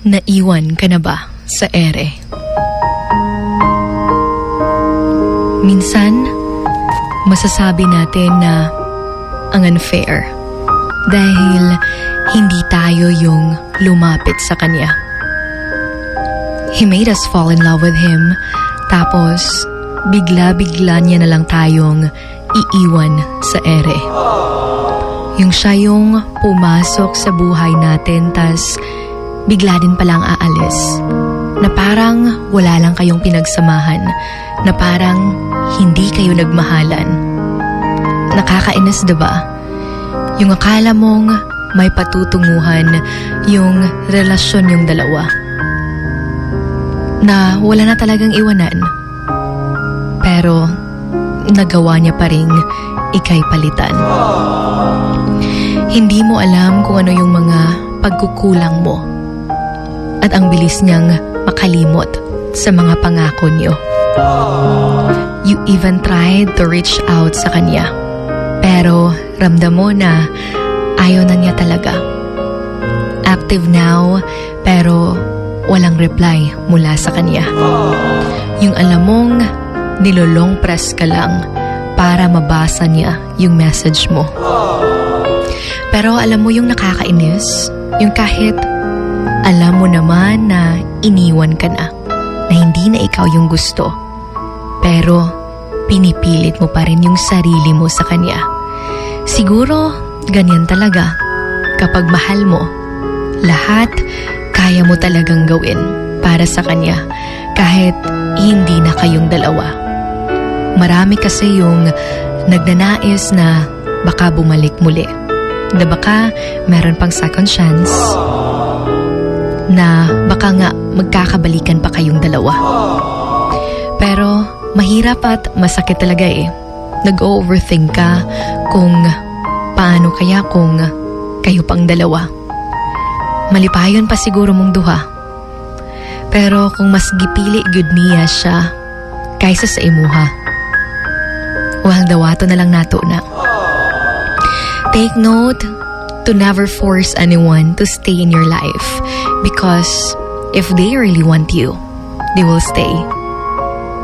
Naiwan ka na ba sa ere? Minsan, masasabi natin na ang unfair dahil hindi tayo yung lumapit sa kanya. He made us fall in love with him, tapos bigla-bigla niya na lang tayong iiwan sa ere. Yung siya yung pumasok sa buhay natin, tas bigla din palang aalis. Na parang wala lang kayong pinagsamahan, na parang hindi kayo nagmahalan. Nakakainis, diba? Yung akala mong may patutunguhan yung relasyon yung dalawa, na wala na talagang iwanan. Pero nagawa niya pa ring ika'y palitan. Hindi mo alam kung ano yung mga pagkukulang mo, at ang bilis niyang makalimot sa mga pangako niyo. You even tried to reach out sa kanya, pero ramdam mo na ayaw na niya talaga. Active now, pero walang reply mula sa kanya. Yung alam mong nilolong press ka lang para mabasa niya yung message mo. Pero alam mo yung nakakainis, yung kahit alam mo naman na iniwan ka na hindi na ikaw yung gusto, pero pinipilit mo pa rin yung sarili mo sa kanya. Siguro ganyan talaga kapag mahal mo, lahat kaya mo talagang gawin para sa kanya kahit hindi na kayong dalawa. Marami kasi yung nagnanais na baka bumalik muli, na baka meron pang second chance, na baka nga magkakabalikan pa kayong dalawa. Pero mahirap at masakit talaga eh. Nag-overthink ka kung paano kaya kung kayo pang dalawa. Malipayon pa siguro mong duha. Pero kung mas gipili gud niya siya kaysa sa imuha, wahang dawato na lang nato na. Take note to never force anyone to stay in your life, because if they really want you, they will stay.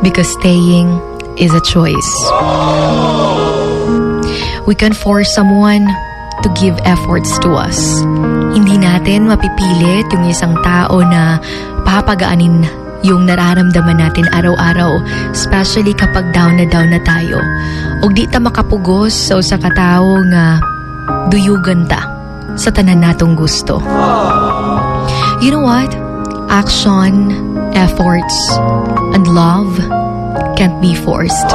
Because staying is a choice. We can force someone to give efforts to us. Hindi natin mapipilit yung isang tao na papagaanin yung nararamdaman natin araw-araw, especially kapag down na tayo. O di ta makapugos sa usa ka tawo nga duyugan ta sa tanan natong gusto. You know what? Action, efforts, and love can't be forced.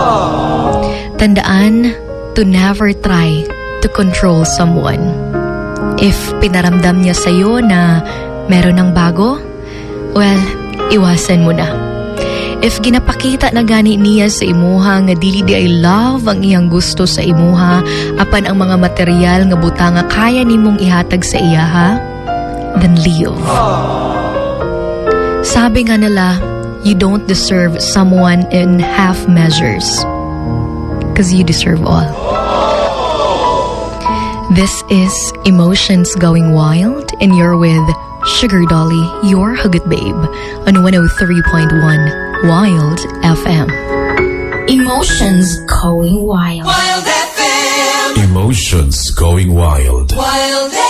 Tandaan to never try to control someone. If pinaramdam niya sa'yo na meron ng bago, well, iwasan mo na. If ginapakita na gani niya sa imuha nga dili di ay love ang iyang gusto sa imuha, apan ang mga material nga butanga kaya nimong ihatag sa iya, ha? Then leave. Sabi nga nila, you don't deserve someone in half measures, because you deserve all. This is Emotions Going Wild, and you're with Sugar Dolly, your Hugot Babe, on 103.1 Wild FM. Emotions Going Wild. Wild FM. Emotions Going Wild. Wild FM.